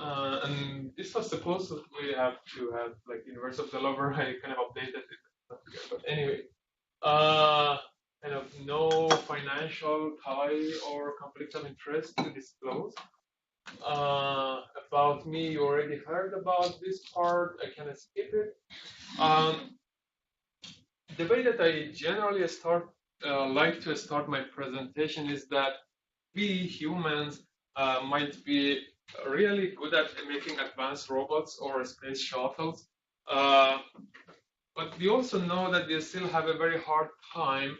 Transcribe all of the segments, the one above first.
And this was supposed to have like University of Delaware. I kind of updated it, but anyway, uh, kind of no financial tie or conflict of interest to disclose. About me, you already heard about this part. I can skip it. Um, the way that I generally like to start my presentation is that we humans might be really good at making advanced robots or space shuttles, uh, but we also know that we still have a very hard time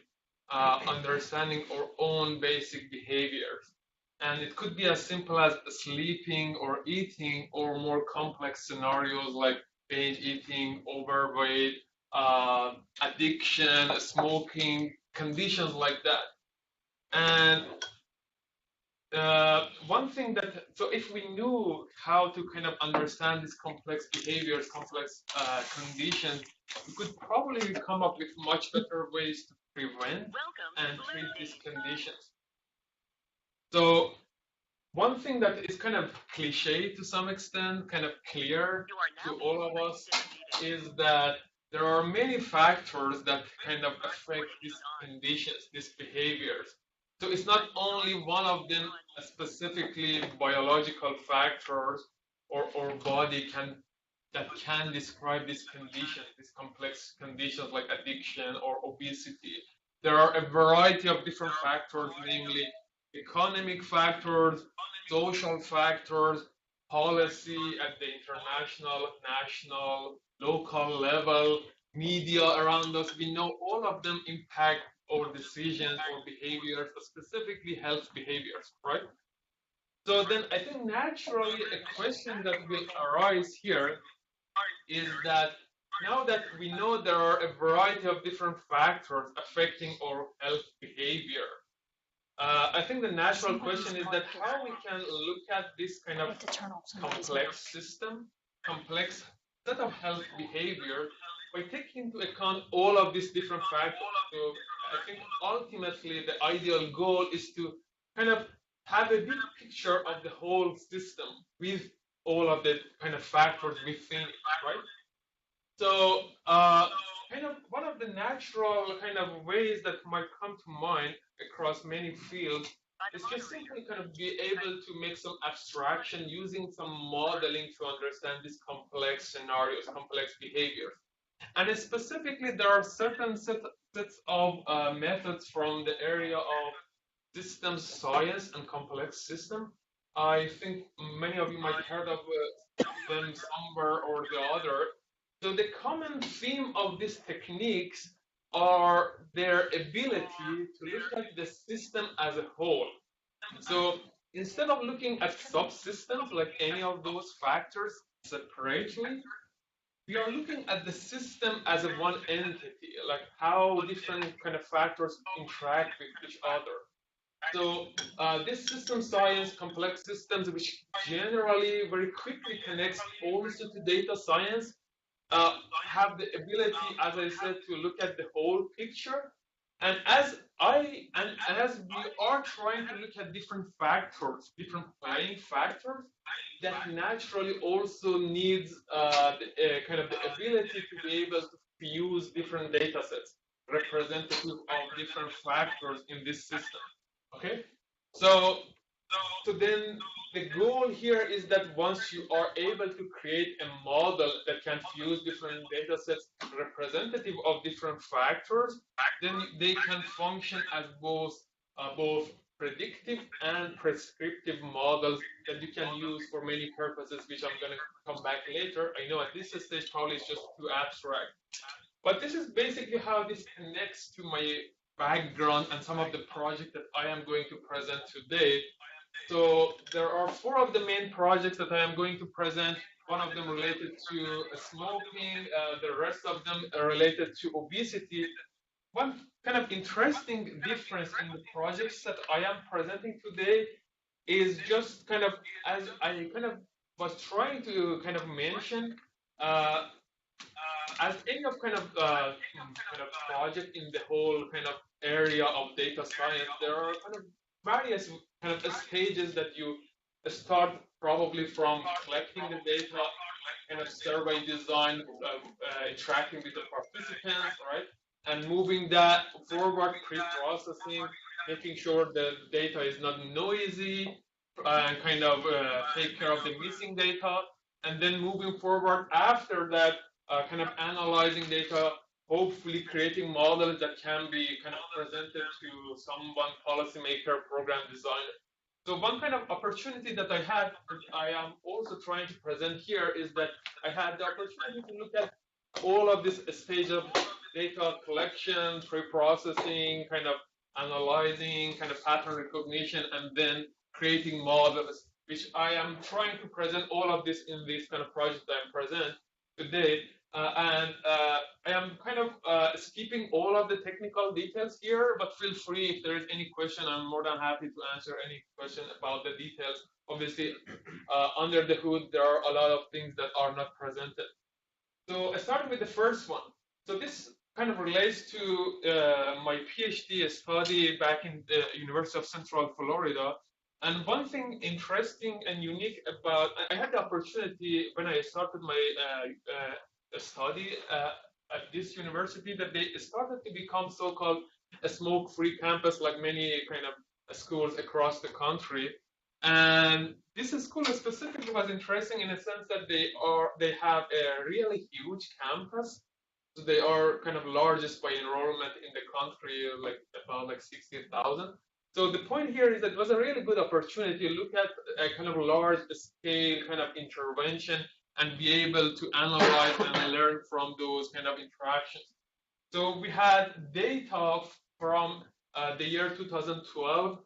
understanding our own basic behaviors. And it could be as simple as sleeping or eating, or more complex scenarios like binge eating, overweight, addiction, smoking, conditions like that. And one thing that, so if we knew how to kind of understand these complex behaviors, complex conditions, we could probably come up with much better ways to prevent and treat these conditions. So one thing that is kind of cliche to some extent, kind of clear to all of us, is that there are many factors that kind of affect these conditions, these behaviors. So it's not only one of them specifically biological factors or body that can describe these conditions, these complex conditions like addiction or obesity. There are a variety of different factors, namely economic factors, social factors, policy at the international, national, local level, media around us. We know all of them impact our decisions or behaviors, specifically health behaviors, right? So then I think naturally a question that will arise here is that now that we know there are a variety of different factors affecting our health behavior, I think the natural question is that how we can look at this kind of complex system, complex set of health behavior by taking into account all of these different factors. So I think ultimately the ideal goal is to kind of have a big picture of the whole system with all of the kind of factors within it, right? So, kind of one of the natural kind of ways that might come to mind across many fields is just simply kind of be able to make some abstraction using some modeling to understand these complex scenarios, complex behaviors. And specifically, there are certain sets of methods from the area of systems science and complex system. I think many of you might have heard of them somewhere or the other. So the common theme of these techniques are their ability to look at the system as a whole. So instead of looking at subsystems like any of those factors separately, we are looking at the system as a one entity, like how different kind of factors interact with each other. So this system science, complex systems, which generally very quickly connects also to data science, have the ability, as I said, to look at the whole picture. And as we are trying to look at different factors, different playing factors, that naturally also needs kind of the ability to be able to fuse different data sets representative of different factors in this system. Okay, so then the goal here is that once you are able to create a model that can fuse different data sets representative of different factors, then they can function as both predictive and prescriptive models that you can use for many purposes, which I'm going to come back later. I know at this stage probably it's just too abstract. But this is basically how this connects to my background and some of the projects that I am going to present today. So there are four of the main projects that I am going to present. One of them related to smoking, the rest of them are related to obesity. One kind of interesting difference in the projects that I am presenting today is just kind of, as I kind of was trying to kind of mention, uh, as any of kind of project in the whole kind of area of data science, there are kind of various kind of stages that you start probably from collecting the data, kind of survey design, interacting with the participants, right? And moving that forward, pre-processing, making sure the data is not noisy, and kind of take care of the missing data, and then moving forward after that, kind of analyzing data, hopefully creating models that can be kind of presented to someone, policymaker, program designer. So one kind of opportunity that I had, that I am also trying to present here, is that I had the opportunity to look at all of this stage of data collection, pre-processing, kind of analyzing, kind of pattern recognition, and then creating models, which I am trying to present all of this in this kind of project that I'm present today. I am kind of skipping all of the technical details here, but feel free if there is any question. I'm more than happy to answer any question about the details. Obviously, under the hood, there are a lot of things that are not presented. So starting with the first one. So this kind of relates to my PhD study back in the University of Central Florida. And one thing interesting and unique about, I had the opportunity when I started my study at this university, that they started to become so-called a smoke-free campus, like many kind of schools across the country. And this school specifically was interesting in the sense that they have a really huge campus. So they are kind of largest by enrollment in the country, like about like 60,000. So the point here is that it was a really good opportunity to look at a kind of large scale kind of intervention and be able to analyze and learn from those kind of interactions. So we had data from the year 2012,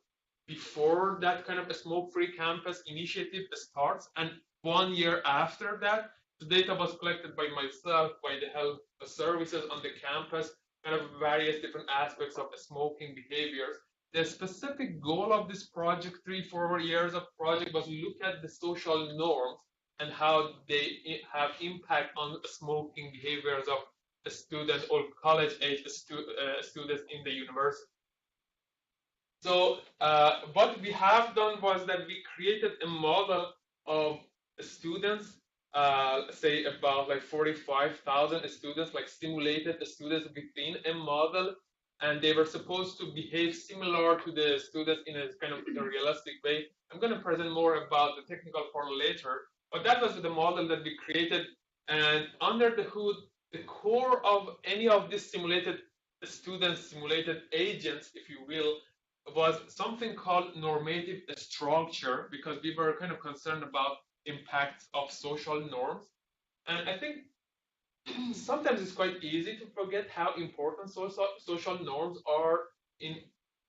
before that kind of a smoke-free campus initiative starts, and 1 year after that, the data was collected by myself, by the health services on the campus, kind of various different aspects of smoking behaviors. The specific goal of this project, 3-4 years of project, was look at the social norms and how they have impact on smoking behaviors of students or college-age students in the university. So what we have done was that we created a model of students, say about like 45,000 students, like simulated students within a model, and they were supposed to behave similar to the students in a kind of a realistic way. I'm going to present more about the technical part later, but that was the model that we created. And under the hood, the core of any of these simulated students, simulated agents, if you will, was something called normative structure, because we were kind of concerned about impacts of social norms. And I think sometimes it's quite easy to forget how important social norms are in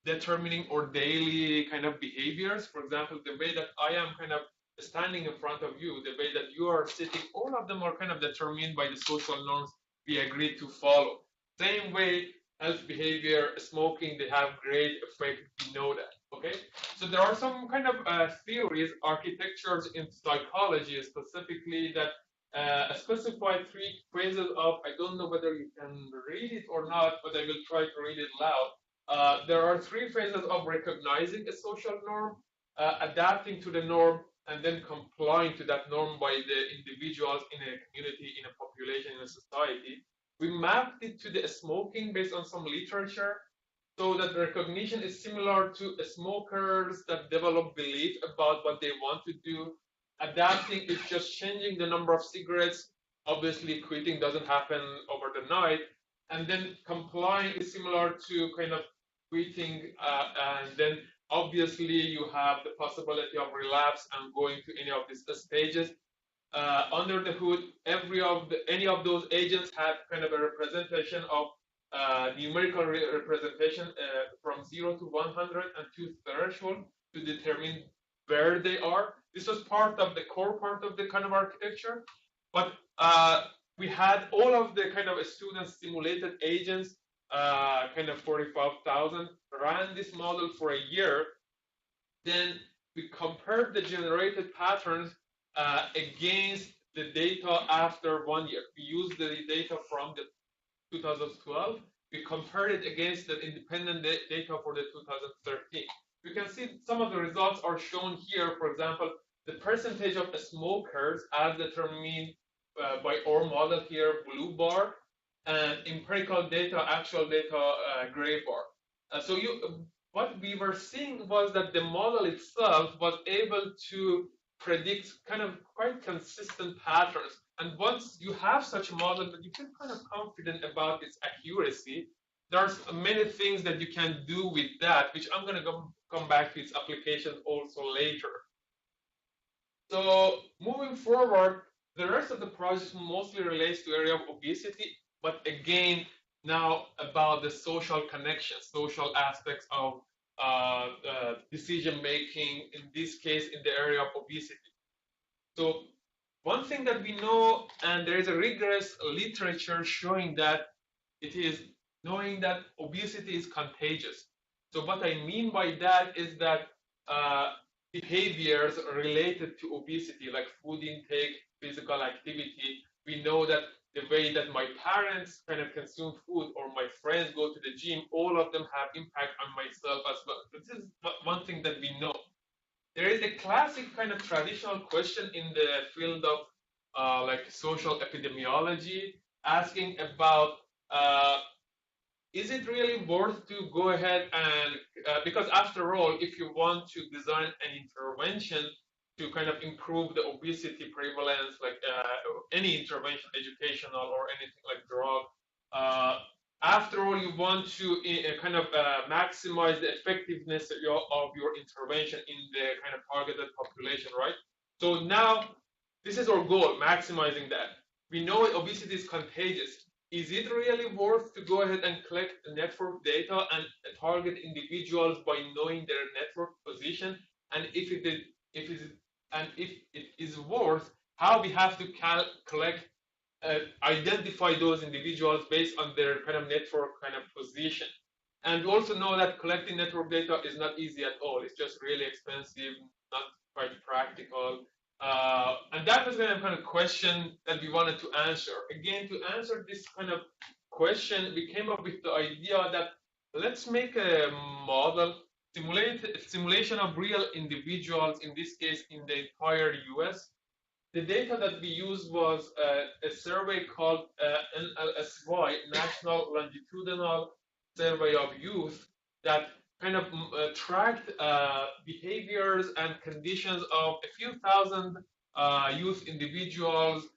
determining our daily kind of behaviors. For example, the way that I am kind of standing in front of you, the way that you are sitting, all of them are kind of determined by the social norms we agreed to follow. Same way, health behavior, smoking, they have great effect, we know that, okay? So there are some kind of theories, architectures in psychology specifically, that specify 3 phases of, I don't know whether you can read it or not, but I will try to read it loud. There are 3 phases of recognizing a social norm, adapting to the norm, and then complying to that norm by the individuals in a community, in a population, in a society. We mapped it to the smoking based on some literature, so that recognition is similar to smokers that develop belief about what they want to do. Adapting is just changing the number of cigarettes. Obviously, quitting doesn't happen over the night. And then complying is similar to kind of quitting, and then obviously you have the possibility of relapse and going to any of these stages. Under the hood, any of those agents have kind of a representation of numerical representation from 0 to 100 and 2 threshold to determine where they are. This was part of the core part of the kind of architecture, but we had all of the kind of student simulated agents, kind of 45,000, ran this model for a year. Then we compared the generated patterns against the data after 1 year. We used the data from the 2012. We compared it against the independent data for the 2013. You can see some of the results are shown here. For example, the percentage of smokers as determined by our model here, blue bar, and empirical data, actual data, gray bar. What we were seeing was that the model itself was able to predict kind of quite consistent patterns. And once you have such a model that you feel kind of confident about its accuracy, there's many things that you can do with that, which I'm going to come back to its application also later. So moving forward, the rest of the project mostly relates to area of obesity, but again, now about the social connections, social aspects of decision making, in this case, in the area of obesity. So one thing that we know, and there is a rigorous literature showing that it is knowing that obesity is contagious. So what I mean by that is that behaviors related to obesity, like food intake, physical activity, we know that the way that my parents kind of consume food or my friends go to the gym, all of them have impact on myself as well. This is one thing that we know. There is a classic kind of traditional question in the field of like social epidemiology, asking about is it really worth to go ahead and because after all, if you want to design an intervention to kind of improve the obesity prevalence, like any intervention, educational or anything like drug, after all, you want to kind of maximize the effectiveness of your intervention in the kind of targeted population, right? So now this is our goal, maximizing that. We know obesity is contagious. Is it really worth to go ahead and collect network data and target individuals by knowing their network position? And if it is worth, how we have to collect, identify those individuals based on their kind of network kind of position. And we also know that collecting network data is not easy at all. It's just really expensive, not quite practical. And that was the kind of question that we wanted to answer. Again, to answer this kind of question, we came up with the idea that let's make a model, simulation of real individuals, in this case, in the entire US. The data that we used was a survey called NLSY, National Longitudinal Survey of Youth, that kind of tracked behaviors and conditions of a few thousand youth individuals,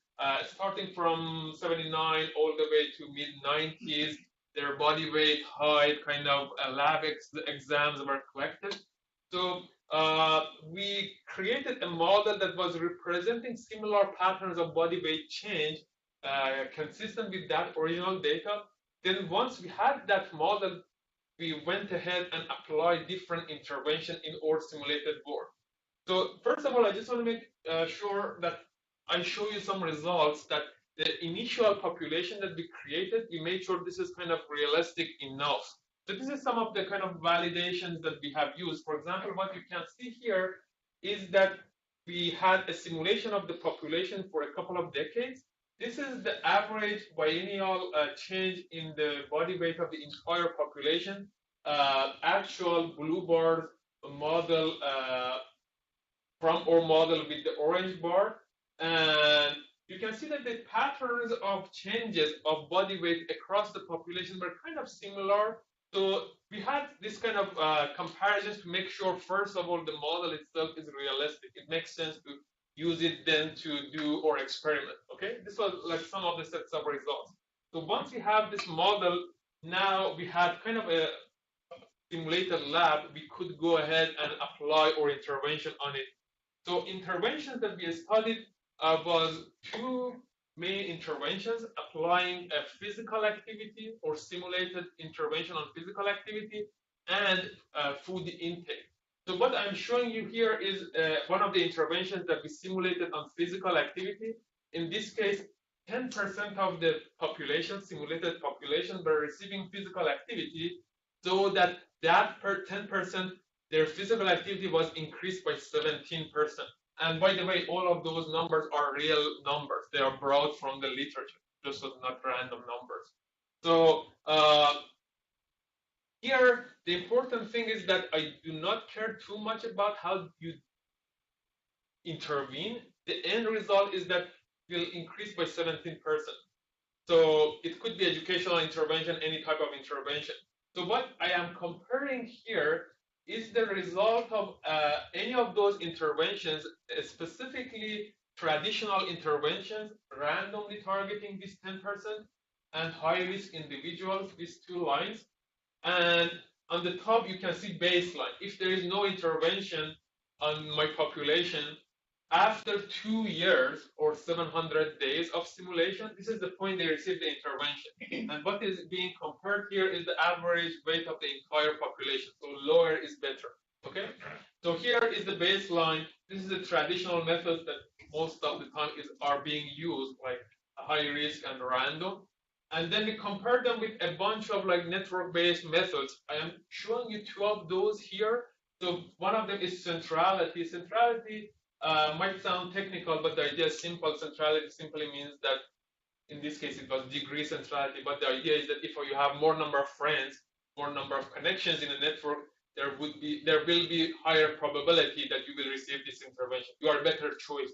starting from 79 all the way to mid-90s. Their body weight, height, kind of lab exams were collected. So we created a model that was representing similar patterns of body weight change, consistent with that original data. Then once we had that model, we went ahead and applied different intervention in our simulated board. So first of all, I just want to make sure that I show you some results that the initial population that we created, we made sure this is kind of realistic enough. So this is some of the kind of validations that we have used. For example, what you can see here is that we had a simulation of the population for a couple of decades. This is the average biennial change in the body weight of the entire population. Actual blue bars model from our model with the orange bar. And you can see that the patterns of changes of body weight across the population were kind of similar. So we had this kind of comparisons to make sure, first of all, the model itself is realistic. It makes sense to use it then to do our experiment, okay? This was like some of the sets of results. So once we have this model, now we had kind of a simulated lab, we could go ahead and apply our intervention on it. So interventions that we studied was two main interventions, applying a physical activity or simulated intervention on physical activity and food intake. So what I'm showing you here is one of the interventions that we simulated on physical activity. In this case, 10% of the population, simulated population, were receiving physical activity, so that per 10%, their physical activity was increased by 17%. And by the way, all of those numbers are real numbers. They are brought from the literature, just not random numbers. So Here, the important thing is that I do not care too much about how you intervene. The end result is that it will increase by 17%. So it could be educational intervention, any type of intervention. So what I am comparing here is the result of any of those interventions, specifically traditional interventions, randomly targeting this 10%, and high-risk individuals, these two lines. And on the top, you can see baseline. If there is no intervention on my population, after 2 years or 700 days of simulation, this is the point they received the intervention. And what is being compared here is the average weight of the entire population. So lower is better. Okay? So here is the baseline. This is the traditional method that most of the time are being used, like high risk and random. And then we compare them with a bunch of like network-based methods. I am showing you two of those here. So one of them is centrality. Centrality might sound technical, but the idea is simple. Centrality simply means that in this case it was degree centrality, but the idea is that if you have more number of friends, more number of connections in a network, there will be higher probability that you will receive this intervention. You are a better choice,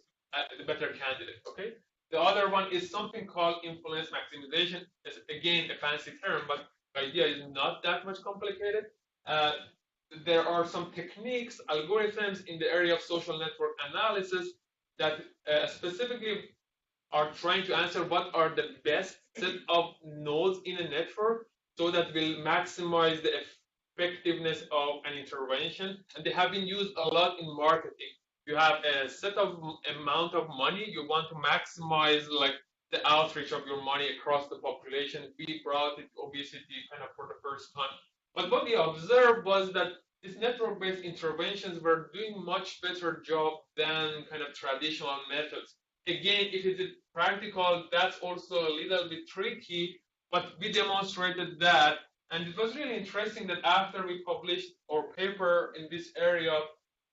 the better candidate. Okay. The other one is something called influence maximization. It's again a fancy term, but the idea is not that much complicated. There are some techniques, algorithms in the area of social network analysis that specifically are trying to answer what are the best set of nodes in a network so that will maximize the effectiveness of an intervention. And they have been used a lot in marketing. You have a set of amount of money, you want to maximize like the outreach of your money across the population. We brought it to obesity kind of for the first time. But what we observed was that these network-based interventions were doing much better job than kind of traditional methods. Again, if it is practical, that's also a little bit tricky, but we demonstrated that. And it was really interesting that after we published our paper in this area,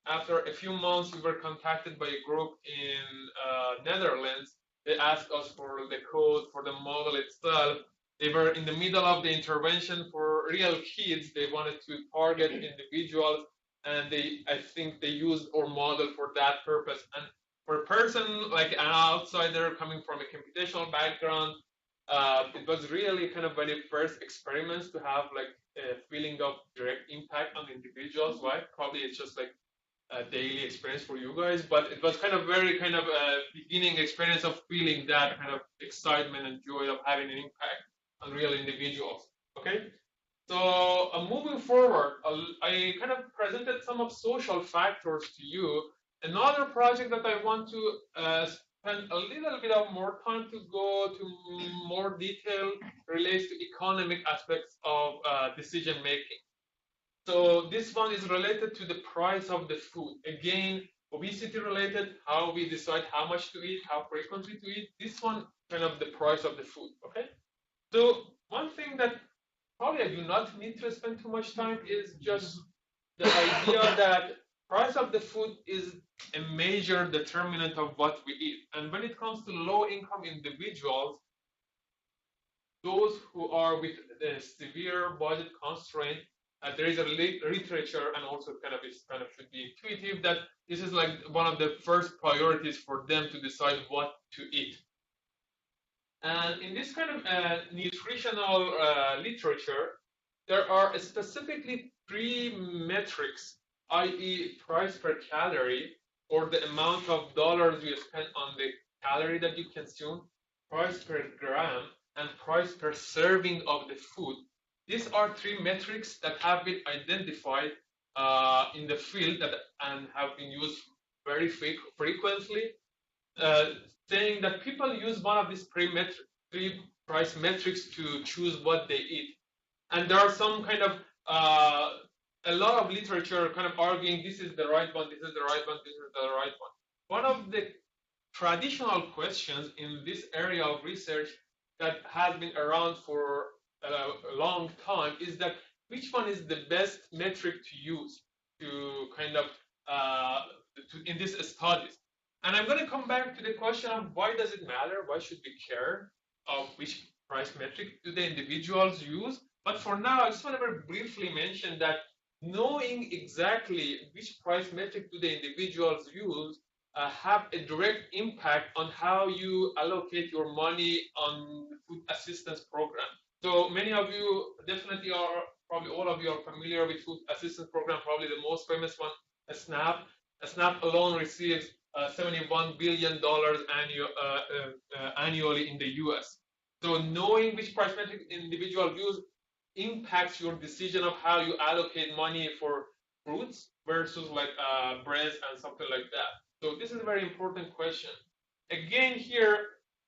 after a few months, we were contacted by a group in Netherlands. They asked us for the code for the model itself. They were in the middle of the intervention for real kids. They wanted to target individuals, and I think they used our model for that purpose. And for a person like an outsider coming from a computational background, it was really kind of very first experiments to have like a feeling of direct impact on individuals. Right? Probably it's just like a daily experience for you guys, but it was kind of very kind of a beginning experience of feeling that kind of excitement and joy of having an impact on real individuals. Okay, so moving forward, I kind of presented some of social factors to you. Another project that I want to spend a little bit of more time to go to more detail relates to economic aspects of decision making. So this one is related to the price of the food. Again, obesity related, how we decide how much to eat, how frequently to eat. This one kind of the price of the food. Okay. So one thing that probably I do not need to spend too much time is just the idea that price of the food is a major determinant of what we eat. And when it comes to low-income individuals, those who are with a severe budget constraint, there is a literature, and also kind of should be intuitive, that this is like one of the first priorities for them to decide what to eat. And in this kind of nutritional literature, there are specifically 3 metrics, i.e. price per calorie, or the amount of dollars you spend on the calorie that you consume, price per gram, and price per serving of the food. These are 3 metrics that have been identified in the field and have been used very frequently, saying that people use one of these 3 price metrics to choose what they eat. And there are some kind of a lot of literature kind of arguing this is the right one, this is the right one, this is the right one. One of the traditional questions in this area of research that has been around for a long time is that which one is the best metric to use to kind of in these studies. And I'm going to come back to the question of why does it matter? Why should we care of which price metric do the individuals use? But for now, I just want to very briefly mention that knowing exactly which price metric do the individuals use have a direct impact on how you allocate your money on the food assistance program. So many of you definitely are, probably all of you are familiar with food assistance program, probably the most famous one, SNAP. SNAP alone receives $71 billion annually in the US. So knowing which price metric individual use impacts your decision of how you allocate money for fruits versus like breads and something like that. So this is a very important question. Again, here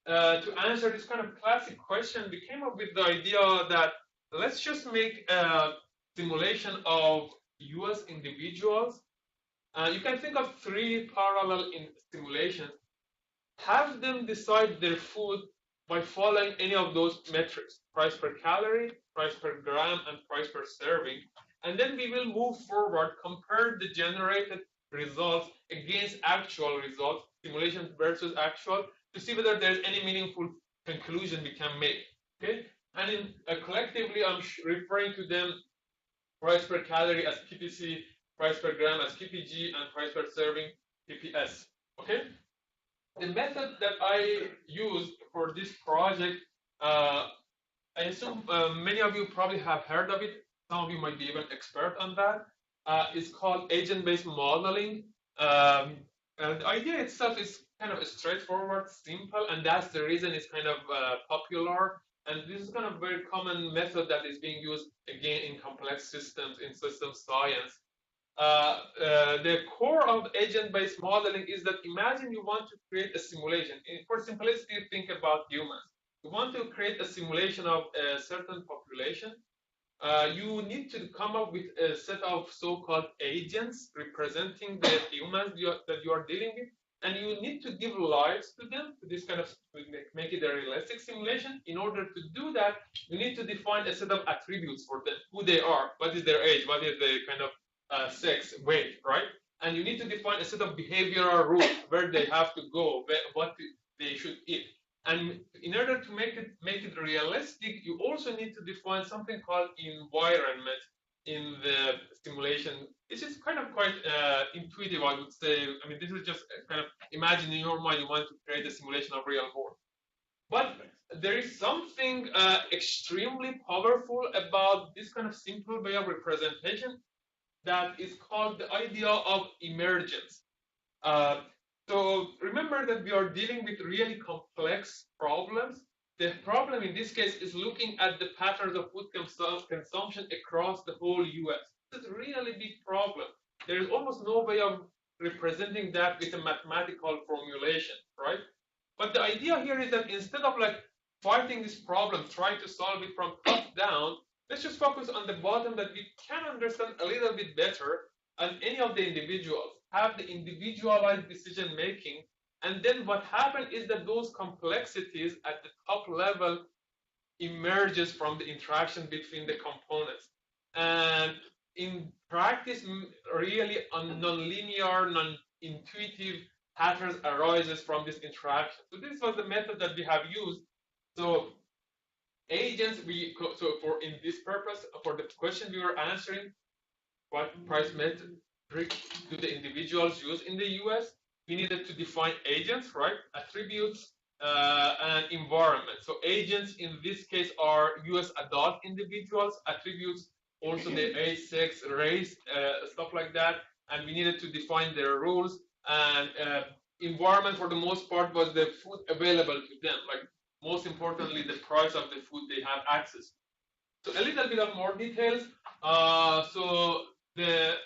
to answer this kind of classic question, we came up with the idea that let's just make a simulation of US individuals. You can think of three parallel simulations. Have them decide their food by following any of those metrics: price per calorie, price per gram, and price per serving. And then we will move forward, compare the generated results against actual results, simulation versus actual, to see whether there's any meaningful conclusion we can make. Okay? And in, collectively, I'm referring to them price per calorie as PPC, price per gram as PPG, and price per serving PPS. Okay? The method that I used for this project, I assume many of you probably have heard of it. Some of you might be even expert on that. It's called agent-based modeling. And the idea itself is kind of straightforward, simple, and that's the reason it's kind of popular. And this is kind of a very common method that is being used again in complex systems, in system science. The core of agent-based modeling is that imagine you want to create a simulation. For simplicity, think about humans. You want to create a simulation of a certain population. You need to come up with a set of so-called agents representing the humans that you are dealing with, and you need to give lives to them to this kind of make it a realistic simulation. In order to do that, you need to define a set of attributes for them: who they are, what is their age, what is the kind of sex, weight, right? And you need to define a set of behavioral rules: where they have to go, what they should eat. And in order to make it realistic, you also need to define something called environment in the simulation. This is kind of quite intuitive, I would say. I mean, this is just kind of imagine in your mind you want to create a simulation of real world. But there is something extremely powerful about this kind of simple way of representation that is called the idea of emergence. So remember that we are dealing with really complex problems. The problem in this case is looking at the patterns of food consumption across the whole US. It's a really big problem. There is almost no way of representing that with a mathematical formulation, right? But the idea here is that instead of like fighting this problem, trying to solve it from top down, let's just focus on the bottom that we can understand a little bit better, and any of the individuals have the individualized decision making. And then what happens is that those complexities at the top level emerges from the interaction between the components. And in practice, really nonlinear, non-intuitive patterns arises from this interaction. So this was the method that we have used. So agents, so for in this purpose, for the question we were answering, what price metric do the individuals use in the US? We needed to define agents, right? Attributes and environment. So agents in this case are US adult individuals. Attributes also the age, sex, race, stuff like that. And we needed to define their rules. And environment, for the most part, was the food available to them. Like most importantly, the price of the food they have access to. So a little bit of more details. So the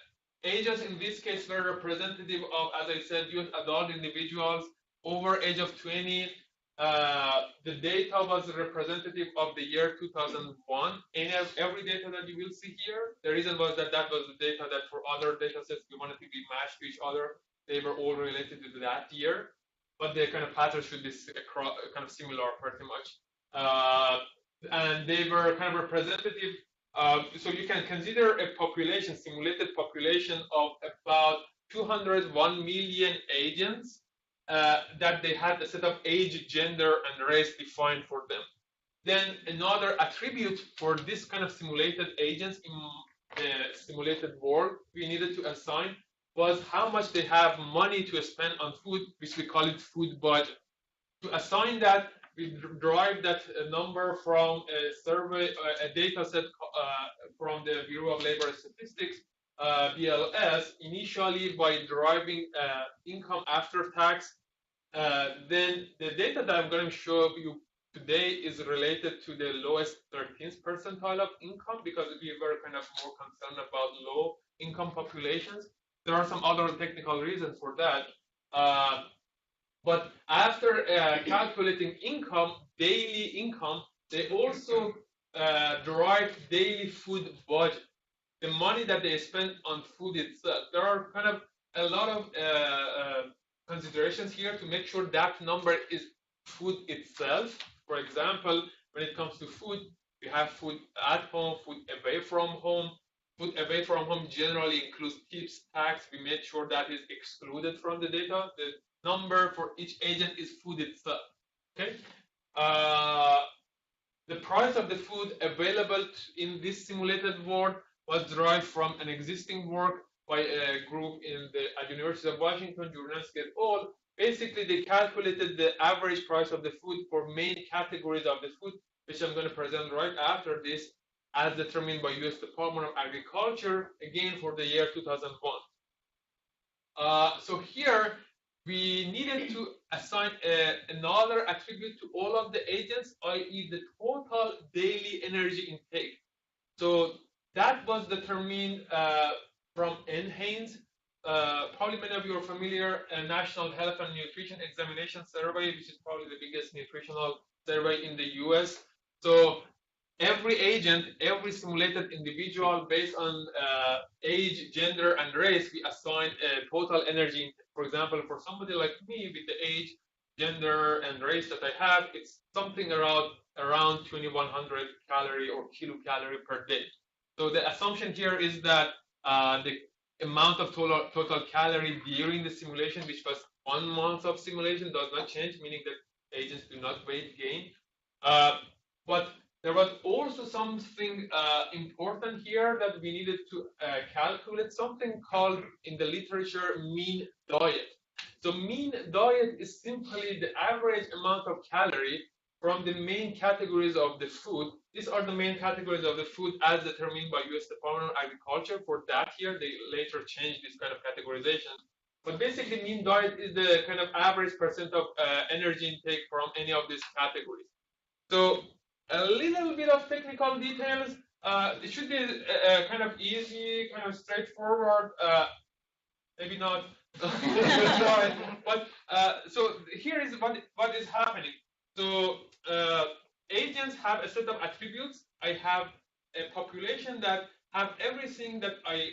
agents in this case were representative of, as I said, US adult individuals over age of 20. The data was representative of the year 2001. Every data that you will see here, the reason was that that was the data that for other data sets we wanted to be matched to each other. They were all related to that year, but the kind of pattern should be kind of similar pretty much. And they were kind of representative. So you can consider a population, simulated population of about 201 million agents that they had a set of age, gender, and race defined for them. Then another attribute for this kind of simulated agents in the simulated world we needed to assign was how much they have money to spend on food, which we call it food budget. To assign that, we derive that number from a survey, a data set from the Bureau of Labor Statistics, BLS, initially by deriving income after tax. Then the data that I'm going to show you today is related to the lowest 13th percentile of income, because we were kind of more concerned about low income populations. There are some other technical reasons for that. But after calculating income, daily income, they also derive daily food budget, the money that they spend on food itself. There are kind of a lot of considerations here to make sure that number is food itself. For example, when it comes to food, we have food at home, food away from home. Food away from home generally includes tips, tax. We made sure that is excluded from the data. The number for each agent is food itself. Okay. The price of the food available in this simulated world was derived from an existing work by a group in the University of Washington, Jurnansky et al. Basically, they calculated the average price of the food for main categories of the food, which I'm going to present right after this, as determined by U.S. Department of Agriculture, again for the year 2001. So here, we needed to assign another attribute to all of the agents, i.e. the total daily energy intake. So that was determined from NHANES. Probably many of you are familiar, National Health and Nutrition Examination Survey, which is probably the biggest nutritional survey in the US. So every agent, every simulated individual, based on age, gender, and race, we assign a total energy. For example, for somebody like me with the age, gender, and race that I have, it's something around 2100 calorie or kilocalorie per day. So the assumption here is that the amount of total calorie during the simulation, which was 1 month of simulation, does not change, meaning that agents do not weight gain. But there was also something important here that we needed to calculate, something called in the literature mean diet. So mean diet is simply the average amount of calorie from the main categories of the food. These are the main categories of the food as determined by U.S. Department of Agriculture. For that year, they later changed this kind of categorization. But basically, mean diet is the kind of average percent of energy intake from any of these categories. So a little bit of technical details. It should be kind of easy, kind of straightforward. Maybe not. Sorry. But so here is what is happening. So agents have a set of attributes. I have a population that have everything that I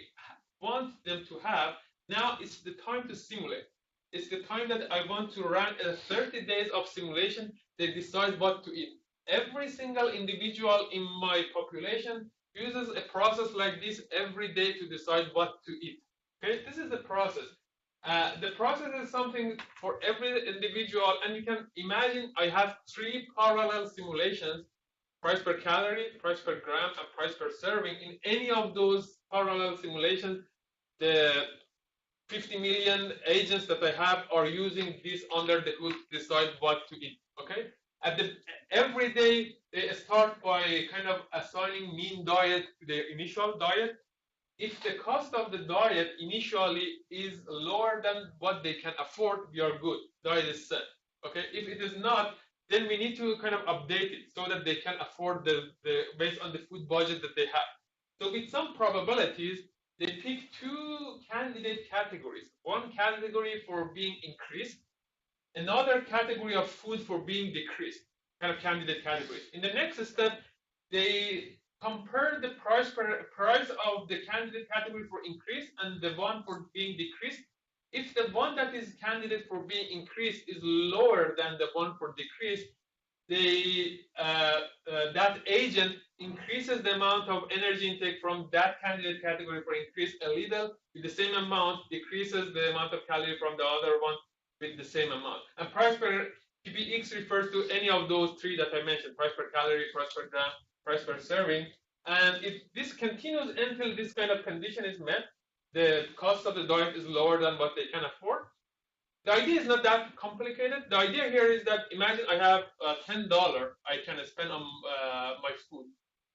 want them to have. Now it's the time to simulate. It's the time that I want to run 30 days of simulation. They decide what to eat. Every single individual in my population uses a process like this every day to decide what to eat. Okay, this is the process. The process is something for every individual, and you can imagine I have 3 parallel simulations: price per calorie, price per gram, and price per serving. In any of those parallel simulations, the 50 million agents that I have are using this under the hood to decide what to eat. Okay, every day they start by kind of assigning mean diet to their initial diet. If the cost of the diet initially is lower than what they can afford, we are good. Diet is set. Okay. If it is not, then we need to kind of update it so that they can afford the based on the food budget that they have. So with some probabilities, they pick 2 candidate categories. One category for being increased, another category of food for being decreased, kind of candidate categories. In the next step, they compare the price of the candidate category for increase and the one for being decreased. If the one that is candidate for being increased is lower than the one for decrease, that agent increases the amount of energy intake from that candidate category for increase a little, with the same amount, decreases the amount of calorie from the other one with the same amount. And price per PPX refers to any of those three that I mentioned: price per calorie, price per gram, price per serving. And if this continues until this kind of condition is met, the cost of the diet is lower than what they can afford. The idea is not that complicated. The idea here is that imagine I have $10 I can spend on my food.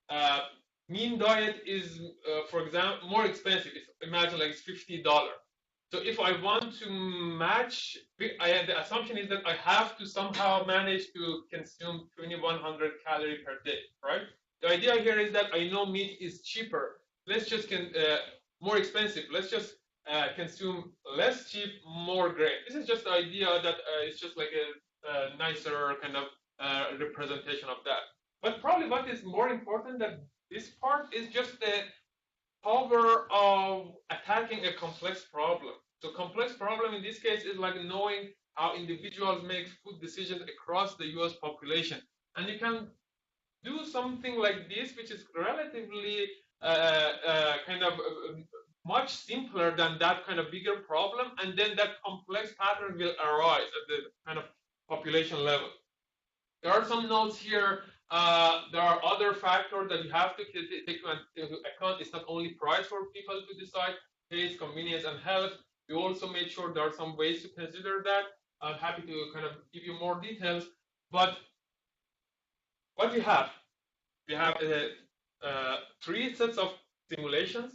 Uh, Mean diet is, for example, more expensive. Imagine like it's $50. So if I want to match, the assumption is that I have to somehow manage to consume 2,100 calories per day, right? The idea here is that I know meat is cheaper. Let's just more expensive. Let's just consume less cheap, more grain. This is just the idea that it's just like a nicer kind of representation of that. But probably what is more important than this part is just the power of attacking a complex problem. So complex problem in this case is like knowing how individuals make food decisions across the US population. And you can do something like this, which is relatively kind of much simpler than that kind of bigger problem, and then that complex pattern will arise at the kind of population level. There are some notes here. There are other factors that you have to take into account. It's not only price for people to decide, taste, convenience, and health. We also made sure there are some ways to consider that. I'm happy to kind of give you more details. But what we have three sets of simulations.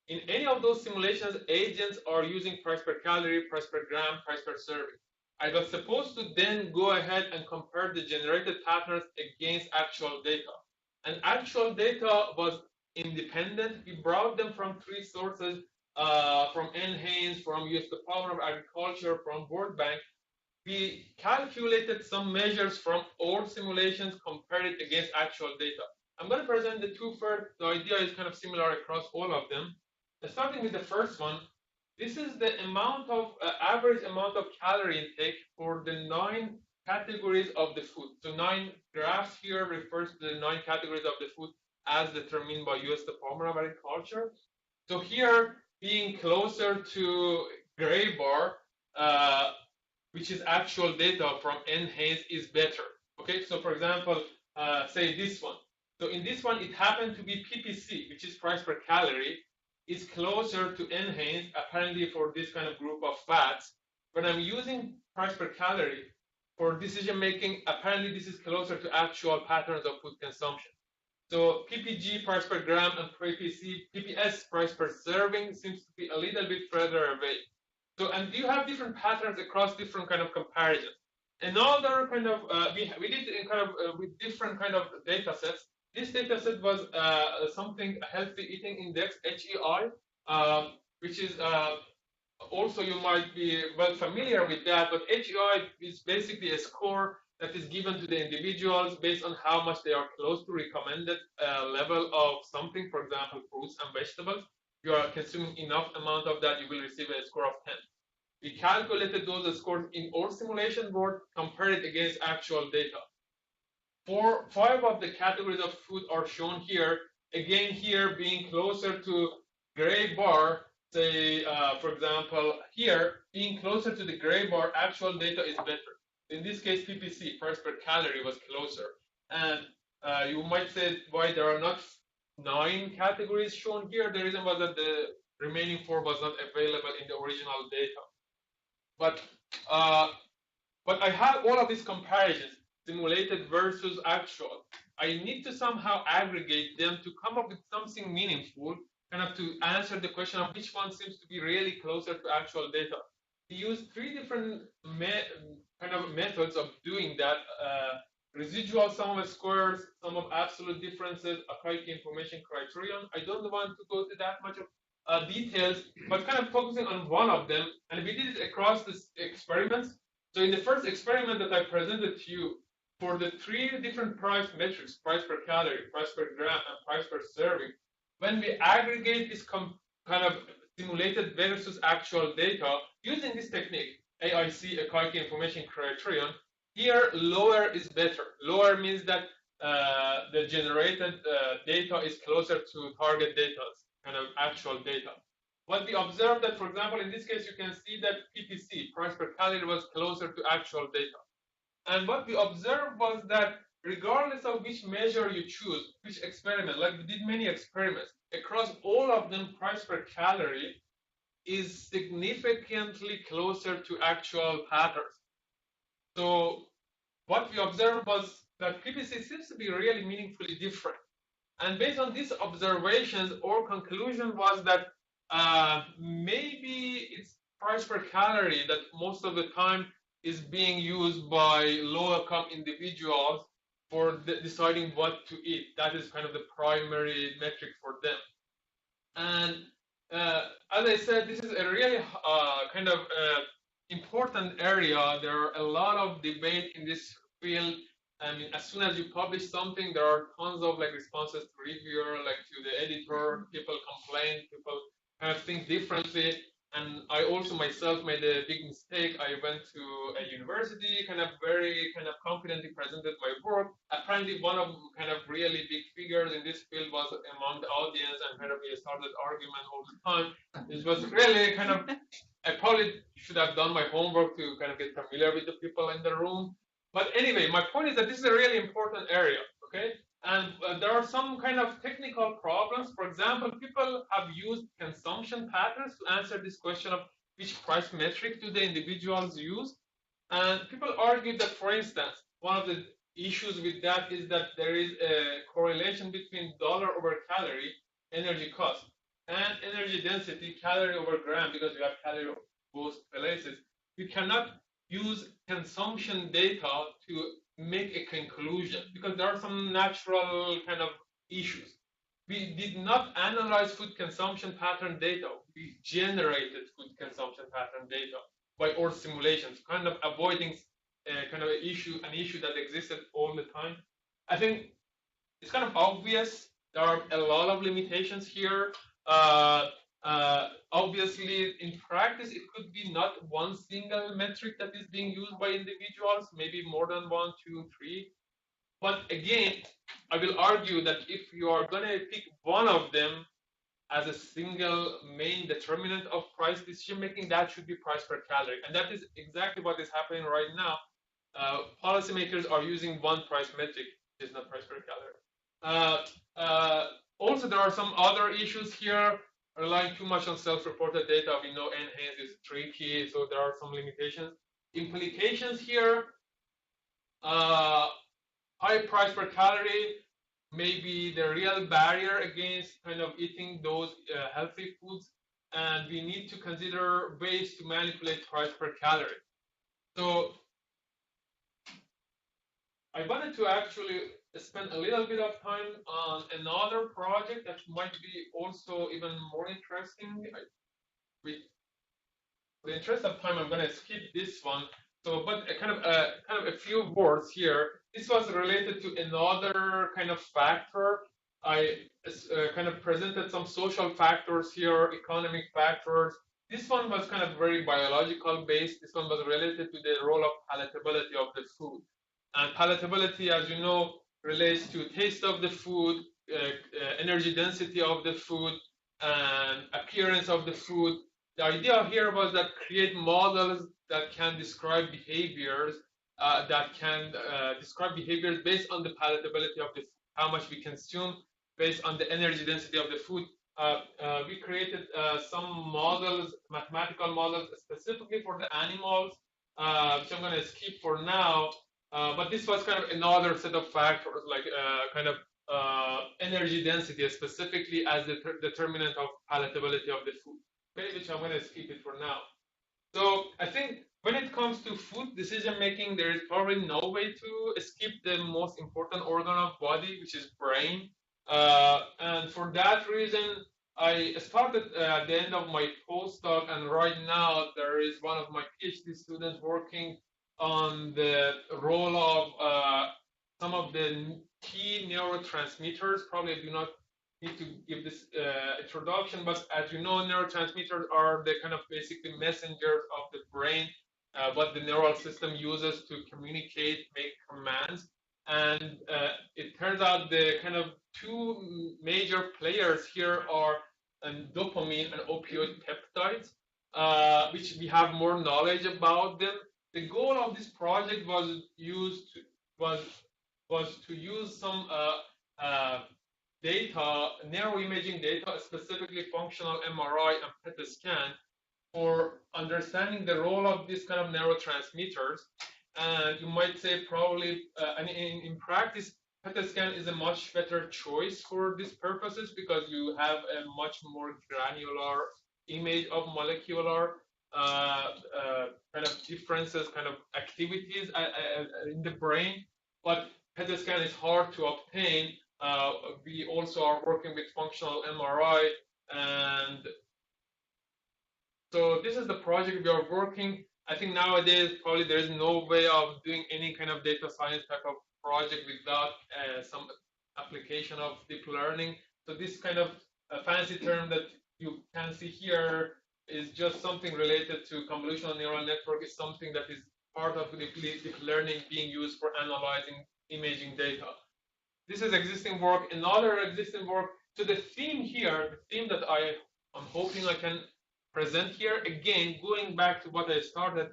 In any of those simulations, agents are using price per calorie, price per gram, price per serving. I was supposed to then go ahead and compare the generated patterns against actual data. And actual data was independent. We brought them from three sources, from NHANES, from US Department of Agriculture, from World Bank. We calculated some measures from old simulations, compared it against actual data. I'm going to present the two first. The idea is kind of similar across all of them. Starting with the first one, this is the amount of average amount of calorie intake for the 9 categories of the food. So 9 graphs here refers to the 9 categories of the food as determined by US Department of Agriculture. So here, being closer to gray bar, which is actual data from NHANES, is better. Okay, so for example, say this one. So in this one, it happened to be PPC, which is price per calorie, is closer to NHANES, apparently for this kind of group of fats. When I'm using price per calorie for decision making, apparently this is closer to actual patterns of food consumption. So PPG, price per gram, and PPS, price per serving, seems to be a little bit further away. So, and you have different patterns across different kind of comparisons. Another kind of, we did in kind of with different kind of data sets. This data set was something, a healthy eating index, HEI, which is also, you might be well familiar with that, but HEI is basically a score that is given to the individuals based on how much they are close to recommended level of something, for example, fruits and vegetables. If you are consuming enough amount of that, you will receive a score of 10. We calculated those scores in our simulation board, compared it against actual data. 5 of the categories of food are shown here. Again, here being closer to gray bar, say, for example, here, being closer to the gray bar, actual data is better. In this case, PPC, price per calorie, was closer. And you might say why there are not 9 categories shown here. The reason was that the remaining 4 was not available in the original data. But I have all of these comparisons, simulated versus actual. I need to somehow aggregate them to come up with something meaningful, kind of to answer the question of which one seems to be really closer to actual data. We use 3 different kind of methods of doing that. Residual sum of squares, sum of absolute differences, archaic information criterion. I don't want to go to that much of details, but kind of focusing on one of them. And we did it across the experiments. So in the first experiment that I presented to you, for the 3 different price metrics, price per calorie, price per gram, and price per serving, when we aggregate this kind of simulated versus actual data using this technique, AIC, archaic information criterion, here lower is better. Lower means that the generated data is closer to target data, kind of actual data. What we observed that, for example, in this case, you can see that PPC, price per calorie, was closer to actual data. And what we observed was that regardless of which measure you choose, which experiment, like we did many experiments, across all of them, price per calorie is significantly closer to actual patterns. So what we observed was that PPC seems to be really meaningfully different. And based on these observations, our conclusion was that maybe it's price per calorie that most of the time is being used by low-income individuals for deciding what to eat. That is kind of the primary metric for them. And as I said, this is a really kind of important area. There are a lot of debate in this field. I mean, as soon as you publish something, there are tons of like responses to reviewer, like to the editor. People complain. People kind of think differently. And I also myself made a big mistake. I went to a university, kind of very kind of confidently presented my work. Apparently, one of kind of really big figures in this field was among the audience, and kind of we started argument all the time. It was really kind of. I probably should have done my homework to kind of get familiar with the people in the room. But anyway, my point is that this is a really important area. Okay, and there are some kind of technical problems. For example, people have used consumption patterns to answer this question of which price metric do the individuals use. And people argue that, for instance, one of the issues with that is that there is a correlation between dollar over calorie energy cost and energy density calorie over gram, because you have calorie of both places. You cannot use consumption data to make a conclusion because there are some natural kind of issues. We did not analyze food consumption pattern data. We generated food consumption pattern data by our simulations, kind of avoiding kind of an issue that existed all the time. I think it's kind of obvious. There are a lot of limitations here. Obviously, in practice, it could be not one single metric that is being used by individuals, maybe more than one, two, three. But again, I will argue that if you are going to pick one of them as a single main determinant of price decision making, that should be price per calorie. And that is exactly what is happening right now. Policymakers are using one price metric, which is not price per calorie. Also, there are some other issues here. Relying too much on self-reported data, we know enhanced is tricky, so there are some limitations. Implications here, high price per calorie may be the real barrier against kind of eating those healthy foods, and we need to consider ways to manipulate price per calorie. So I wanted to actually spend a little bit of time on another project that might be also even more interesting. With the interest of time, I'm going to skip this one. So, but kind of a few words here. This was related to another kind of factor. I kind of presented some social factors here, economic factors. This one was kind of very biological based. This one was related to the role of palatability of the food. And palatability, as you know, relates to taste of the food, energy density of the food, and appearance of the food. The idea here was that create models that can describe behaviors based on the palatability of the food, how much we consume based on the energy density of the food. We created some models, mathematical models, specifically for the animals, which I'm going to skip for now. But this was kind of another set of factors, like kind of energy density, specifically as the determinant of palatability of the food, which I'm going to skip it for now. So I think when it comes to food decision making, there is probably no way to skip the most important organ of body, which is brain. And for that reason, I started at the end of my postdoc, and right now there is one of my PhD students working on the role of some of the key neurotransmitters. Probably I do not need to give this introduction, but as you know, neurotransmitters are the kind of basically messengers of the brain, what the neural system uses to communicate, make commands. And it turns out the kind of two major players here are dopamine and opioid peptides, which we have more knowledge about them. The goal of this project was to use some data, neuroimaging data, specifically functional MRI and PET scan, for understanding the role of these kind of neurotransmitters. And you might say probably, and in practice, PET scan is a much better choice for these purposes because you have a much more granular image of molecular kind of differences, kind of activities in the brain. But PET scan is hard to obtain. We also are working with functional MRI, and so this is the project we are working. I think nowadays probably there is no way of doing any kind of data science type of project without some application of deep learning. So this kind of fancy term that you can see here is just something related to convolutional neural network, is something that is part of deep learning being used for analyzing imaging data. This is existing work, another existing work. So the theme here, the theme that I'm hoping I can present here, again, going back to what I started,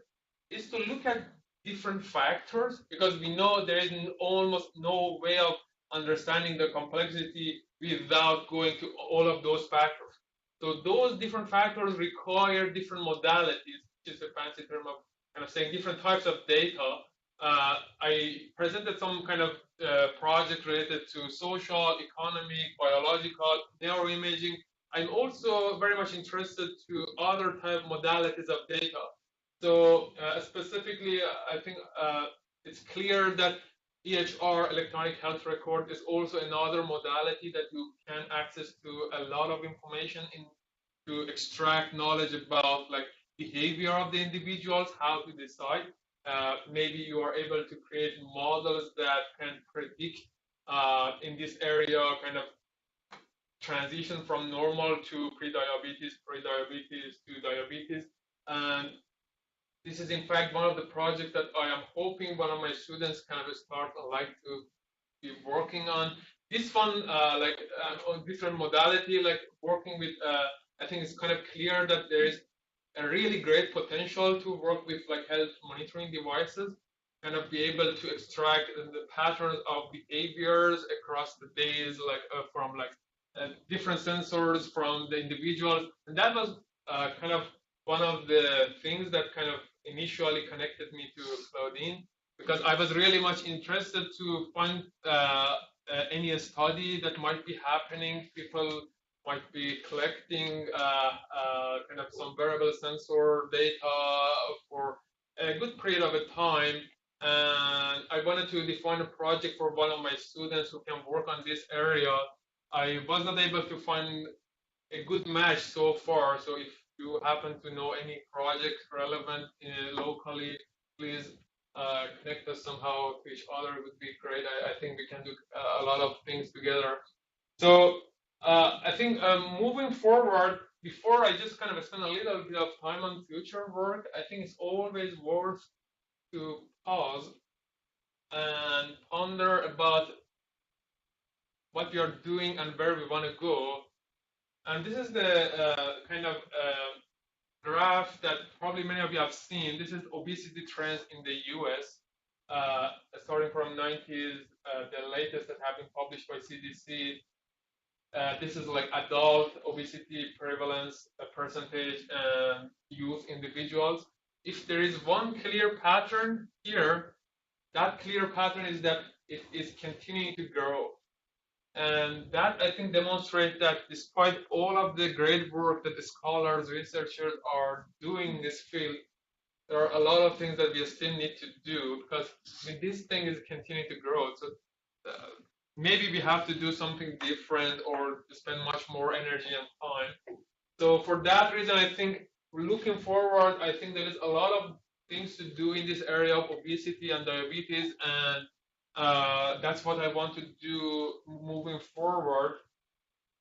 is to look at different factors, because we know there is almost no way of understanding the complexity without going to all of those factors. So those different factors require different modalities, which is a fancy term of kind of saying different types of data. I presented some kind of project related to social, economic, biological, neuroimaging. I'm also very much interested to other type modalities of data. So specifically, I think it's clear that EHR, electronic health record, is also another modality that you can access to a lot of information to extract knowledge about like behavior of the individuals, how to decide. Maybe you are able to create models that can predict in this area kind of transition from normal to prediabetes to diabetes. And this is in fact one of the projects that I am hoping one of my students kind of start like to be working on. This one, on different modality, like working with, I think it's kind of clear that there is a really great potential to work with like health monitoring devices, kind of be able to extract the patterns of behaviors across the days, like from like different sensors from the individuals. And that was kind of one of the things that kind of initially connected me to Claudine, because I was really much interested to find any study that might be happening. People might be collecting kind of some wearable sensor data for a good period of a time. And I wanted to define a project for one of my students who can work on this area. I was not able to find a good match so far. So if you happen to know any projects relevant locally, please connect us somehow to each other. It would be great. I think we can do a lot of things together. So I think moving forward, before I just kind of spend a little bit of time on future work, I think it's always worth to pause and ponder about what we are doing and where we want to go. And this is the kind of graph that probably many of you have seen. This is obesity trends in the US, starting from 90s, the latest that have been published by CDC. This is like adult obesity prevalence percentage and youth individuals. If there is one clear pattern here, that clear pattern is that it is continuing to grow. And that, I think, demonstrates that despite all of the great work that the scholars, researchers are doing in this field, there are a lot of things that we still need to do, because this thing is continuing to grow. So maybe we have to do something different or spend much more energy and time. So for that reason, I think looking forward, I think there is a lot of things to do in this area of obesity and diabetes, and that's what I want to do moving forward.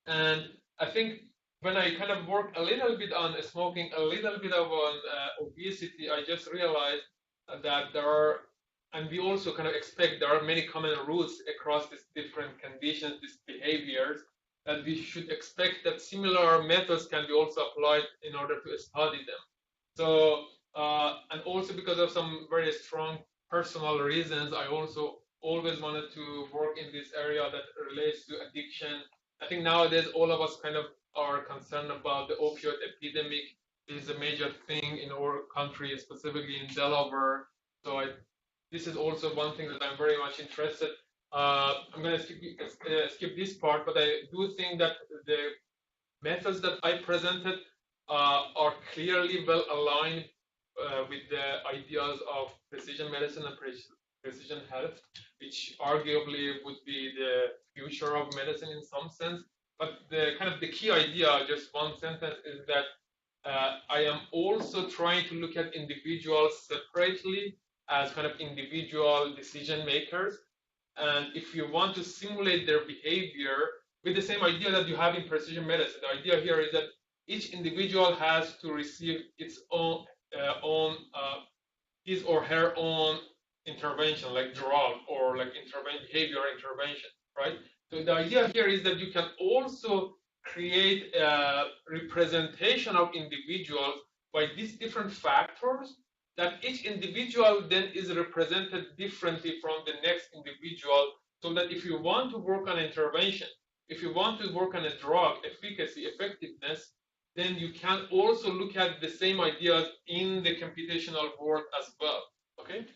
And I think when I kind of work a little bit on smoking, a little bit on obesity, I just realized that there are, and we also kind of expect there are many common roots across these different conditions, these behaviors, that we should expect that similar methods can be also applied in order to study them. So and also because of some very strong personal reasons, I also always wanted to work in this area that relates to addiction. I think nowadays all of us kind of are concerned about the opioid epidemic. It is a major thing in our country, specifically in Delaware. So this is also one thing that I'm very much interested. I'm going to skip this part, but I do think that the methods that I presented are clearly well aligned with the ideas of precision medicine and precision health, which arguably would be the future of medicine in some sense. But the kind of the key idea, just one sentence, is that I am also trying to look at individuals separately as kind of individual decision makers. And if you want to simulate their behavior with the same idea that you have in precision medicine, the idea here is that each individual has to receive its own his or her own intervention, like drug or like behavior intervention, right? So the idea here is that you can also create a representation of individuals by these different factors, that each individual then is represented differently from the next individual, so that if you want to work on intervention, if you want to work on a drug efficacy, effectiveness, then you can also look at the same ideas in the computational world as well. Okay?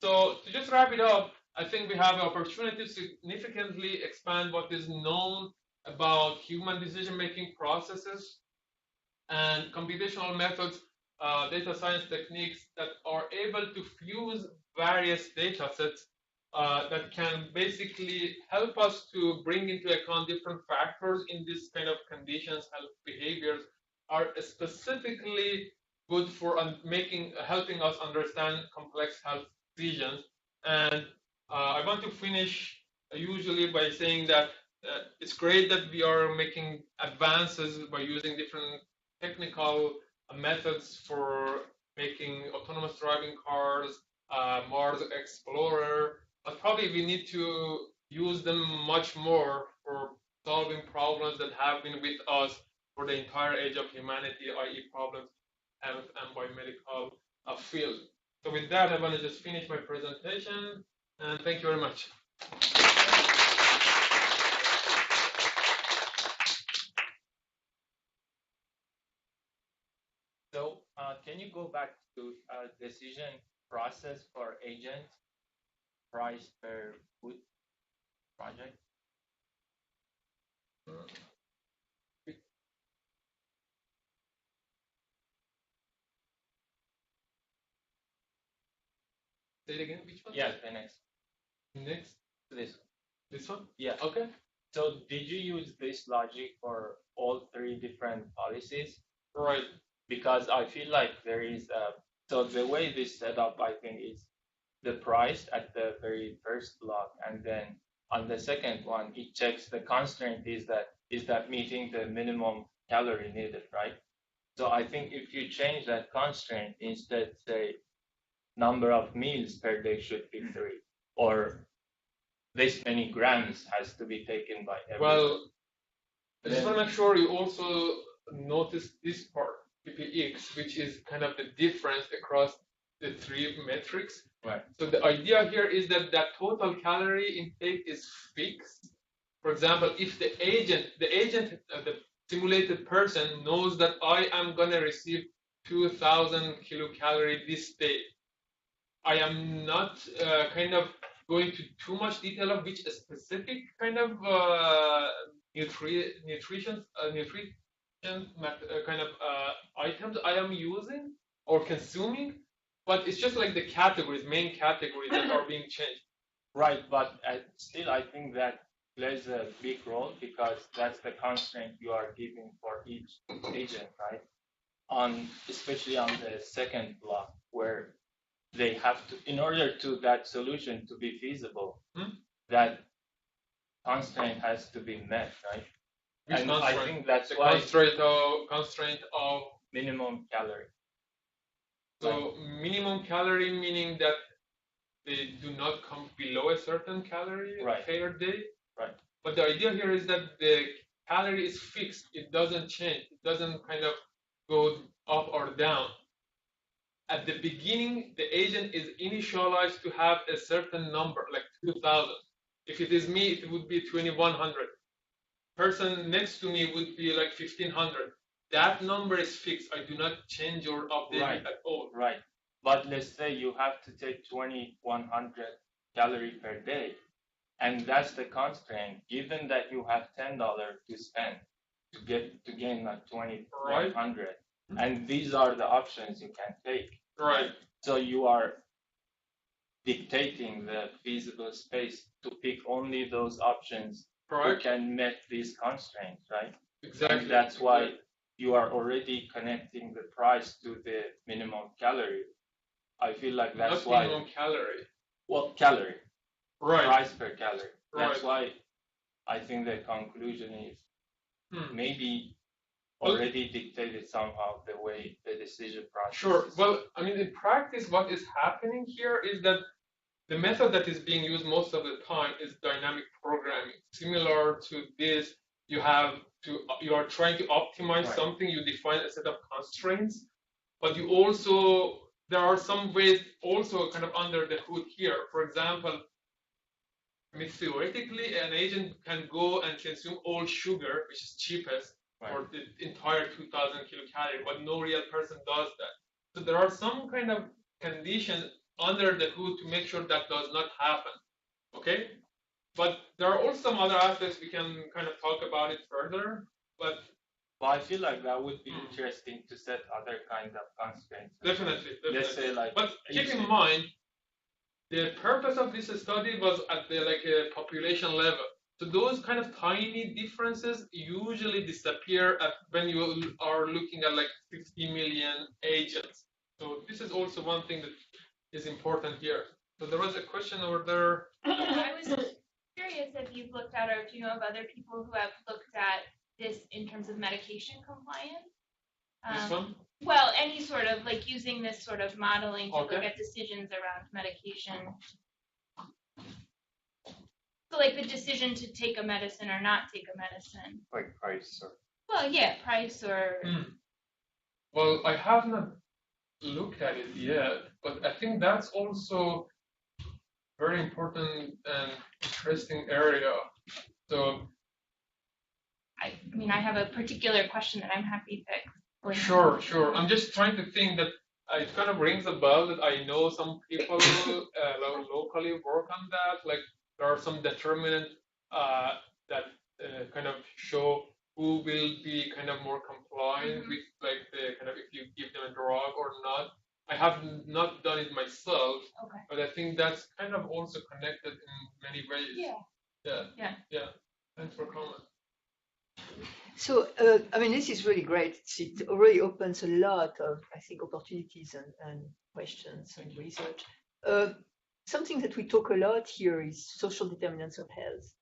So to just wrap it up, I think we have an opportunity to significantly expand what is known about human decision-making processes and computational methods, data science techniques that are able to fuse various data sets that can basically help us to bring into account different factors in this kind of conditions, health behaviors, are specifically good for helping us understand complex health decisions. And I want to finish usually by saying that it's great that we are making advances by using different technical methods for making autonomous driving cars, Mars Explorer, but probably we need to use them much more for solving problems that have been with us for the entire age of humanity, i.e. problems in health and biomedical field. So with that, I want to just finish my presentation, and thank you very much. So can you go back to decision process for agent, price per food project? Say it again, which one? Yeah, the next. Next? This one. This one? Yeah. Okay. So did you use this logic for all three different policies? Right. Because I feel like there is so the way this set up, I think, is the price at the very first block, and then on the second one, it checks the constraint is that meeting the minimum calorie needed, right? So I think if you change that constraint, instead say number of meals per day should be 3, or this many grams has to be taken by everyone. Well, I just want to make sure you also notice this part, PPX, which is kind of the difference across the 3 metrics. Right. So the idea here is that total calorie intake is fixed. For example, if the the simulated person knows that I am going to receive 2,000 kilocalorie this day, I am not kind of going to too much detail of which specific kind of nutrition kind of items I am using or consuming, but it's just like the main categories that are being changed. Right, but still I think that plays a big role because that's the constraint you are giving for each agent, right? Especially on the second block where they have to, in order to that solution to be feasible, that constraint has to be met, right? Which and constraint? I think that's the why constraint of minimum calorie. So minimum calorie meaning that they do not come below a certain calorie per day. Right. But the idea here is that the calorie is fixed. It doesn't change. It doesn't kind of go up or down. at the beginning, the agent is initialized to have a certain number, like 2,000. If it is me, it would be 2,100. Person next to me would be like 1,500. That number is fixed. I do not change or update it at all. Right. But let's say you have to take 2,100 calories per day. And that's the constraint, given that you have $10 to spend to gain like 2,100. And these are the options you can take. Right. So you are dictating the feasible space to pick only those options who can meet these constraints, right? Exactly. And that's why you are already connecting the price to the minimum calorie. I feel like that's Not why. Minimum calorie. Well, calorie. Right. Price per calorie. Right. That's why I think the conclusion is maybe already dictated somehow the way the decision process. Sure. Well, I mean, in practice, what is happening here is that the method that is being used most of the time is dynamic programming. Similar to this, you are trying to optimize something. You define a set of constraints, but you also there are some ways also kind of under the hood here. For example, I mean, theoretically, an agent can go and consume all sugar, which is cheapest, for the entire 2,000 kilocalories, but no real person does that. So there are some kind of conditions under the hood to make sure that does not happen. Okay? But there are also some other aspects we can kind of talk about it further. But I feel like that would be interesting to set other kinds of constraints. Definitely. Let's say like. But keep in mind, the purpose of this study was at the a population level. So those kind of tiny differences usually disappear when you are looking at like 50 million agents. So this is also one thing that is important here. So there was a question over there. I was curious if you've looked at, or do you know of other people who have looked at this in terms of medication compliance? This one? Well, any sort of like using this sort of modeling to look at decisions around medication. So like the decision to take a medicine or not take a medicine. Like price or. Well, yeah, price or. Well, I have not looked at it yet, but I think that's also very important and interesting area. So. I mean, I have a particular question that I'm happy to explain. Sure. I'm just trying to think that it kind of rings a bell that I know some people locally work on that. Like there are some determinants that kind of show who will be kind of more compliant with like the kind of if you give them a drug or not. I have not done it myself, but I think that's kind of also connected in many ways. Yeah. Thanks for comment. So, I mean, this is really great. It already opens a lot of, I think, opportunities and questions and research. Something that we talk a lot here is social determinants of health,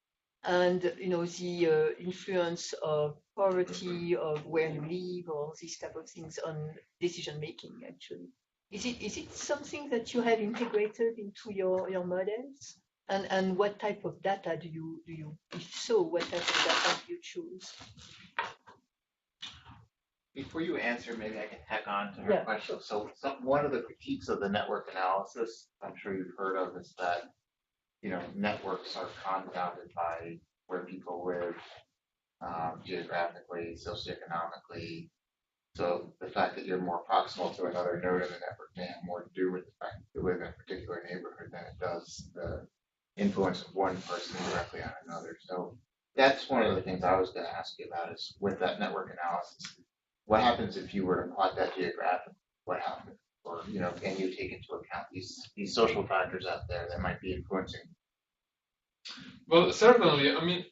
and the influence of poverty, of where you live, or these type of things on decision making. Actually, is it something that you have integrated into your models? And what type of data do you if so, what type of data do you choose? Before you answer, maybe I can tack on to her question. So one of the critiques of the network analysis, I'm sure you've heard of, is that networks are confounded by where people live geographically, socioeconomically. So the fact that you're more proximal to another node in the network may have more to do with the fact that you live in a particular neighborhood than it does the influence of one person directly on another. So that's one of the things I was going to ask you about is with that network analysis, what happens if you were to plot that geographically? What happens? Or, can you take into account these social factors out there that might be influencing? Well, certainly. I mean,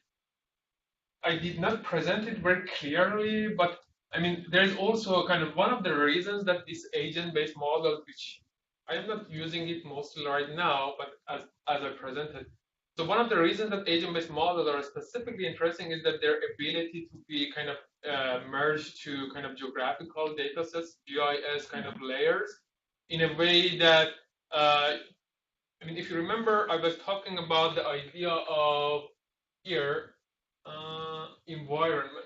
I did not present it very clearly, but I mean, there's also kind of one of the reasons that this agent-based model, which I am not using it mostly right now, but as I presented. So one of the reasons that agent-based models are specifically interesting is that their ability to be kind of merged to kind of geographical data sets, GIS kind of layers, in a way that, I mean, if you remember, I was talking about the idea of here, environment.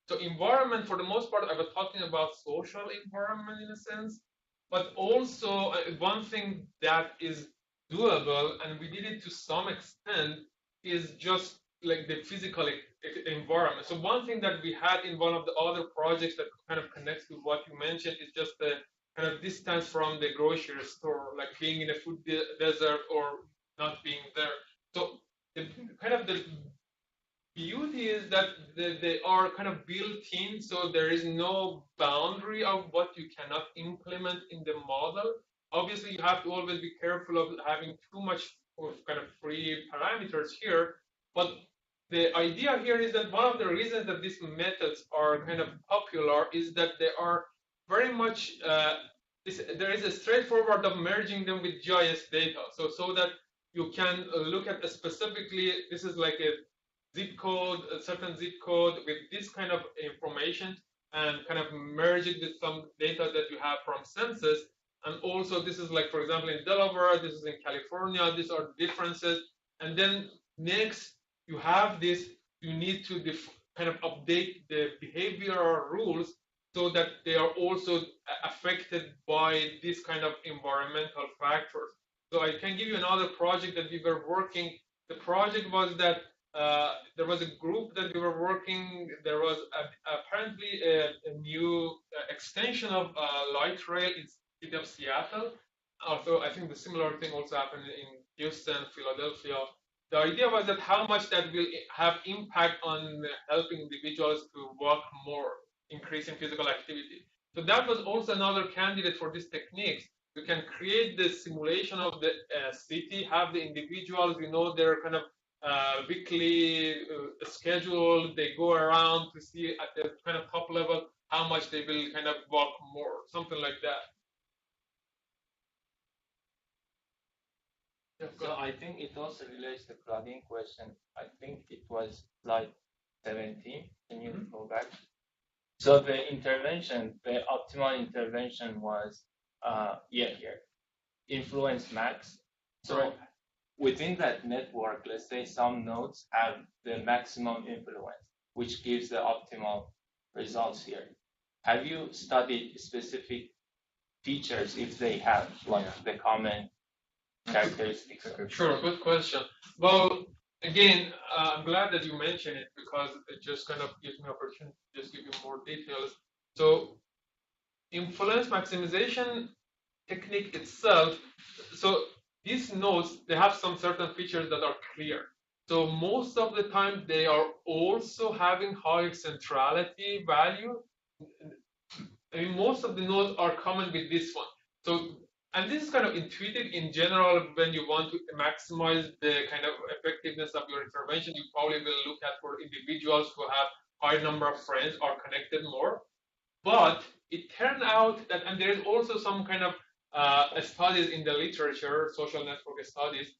So environment, for the most part, I was talking about social environment in a sense. But also one thing that is doable, and we did it to some extent, is just like the physical environment. So one thing that we had in one of the other projects that kind of connects to what you mentioned is just the kind of distance from the grocery store, like being in a food desert or not being there. So the kind of the beauty is that they are kind of built in, so there is no boundary of what you cannot implement in the model. Obviously, you have to always be careful of having too much of kind of free parameters here. But the idea here is that one of the reasons that these methods are kind of popular is that they are very much, there is a straightforward of merging them with GIS data. So that you can look at specifically, this is like a zip code, a certain zip code with this kind of information, and kind of merge it with some data that you have from census. And also this is like, for example, in Delaware, this is in California, these are the differences. And then next you have this, you need to kind of update the behavioral rules so that they are also affected by this kind of environmental factors. So I can give you another project that we were working. The project was that there was a group that we were working. There was apparently a new extension of light rail in the city of Seattle. Although I think the similar thing also happened in Houston, Philadelphia. The idea was that how much that will have impact on helping individuals to walk more, increasing physical activity. So that was also another candidate for these techniques. You can create the simulation of the city, have the individuals, their kind of weekly schedule. They go around to see at the kind of top level how much they will kind of walk more, something like that. Yeah, So I think it also relates to Claudine question. I think it was slide 17. Can you go back? So the intervention, the optimal intervention was, here, influence max. So right. Within that network, let's say some nodes have the maximum influence, which gives the optimal results here. Have you studied specific features if they have, like the common characteristics? Sure, good question. Well, again, I'm glad that you mentioned it because it just kind of gives me opportunity to just give you more details. So influence maximization technique itself, so these nodes, they have some certain features that are clear. So most of the time they are also having high centrality value. I mean, most of the nodes are common with this one. So, and this is kind of intuitive in general. When you want to maximize the kind of effectiveness of your intervention, you probably will look at for individuals who have high number of friends or connected more. But it turned out that, and there is also some kind of studies in the literature, social network studies,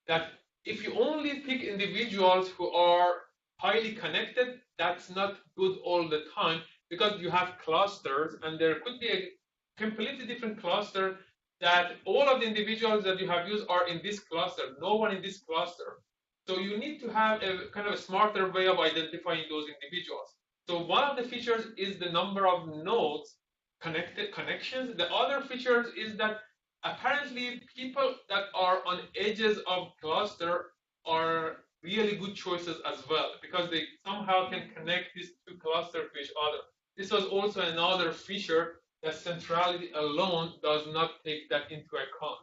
that if you only pick individuals who are highly connected, that's not good all the time because you have clusters, and there could be a completely different cluster that all of the individuals that you have used are in this cluster, no one in this cluster. So you need to have a kind of a smarter way of identifying those individuals. So one of the features is the number of nodes, connections. The other features is that apparently people that are on edges of cluster are really good choices as well because they somehow can connect these two clusters to each other. This was also another feature that centrality alone does not take that into account.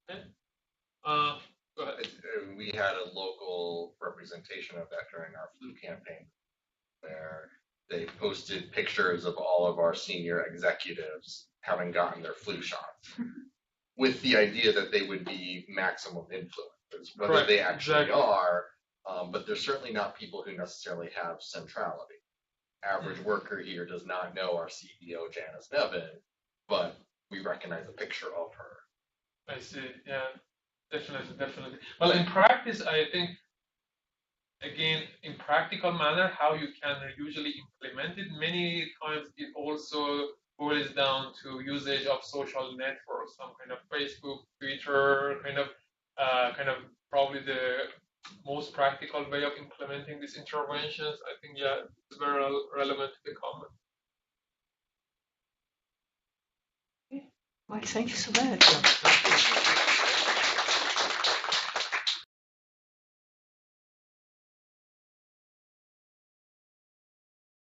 Okay? Go ahead. We had a local representation of that during our flu campaign where they posted pictures of all of our senior executives having gotten their flu shots with the idea that they would be maximum influencers, whether Correct, they actually exactly. are, but they're certainly not people who necessarily have centrality. Average worker here does not know our CEO, Janice Nevin, but we recognize a picture of her. I see, yeah, definitely. Well, in practice, I think, again, in practical manner, how you can usually implement it, many times it also boils down to usage of social networks, some kind of Facebook, Twitter, kind of probably the most practical way of implementing these interventions. I think, yeah, it's very relevant to the comment. Well, thank you so much.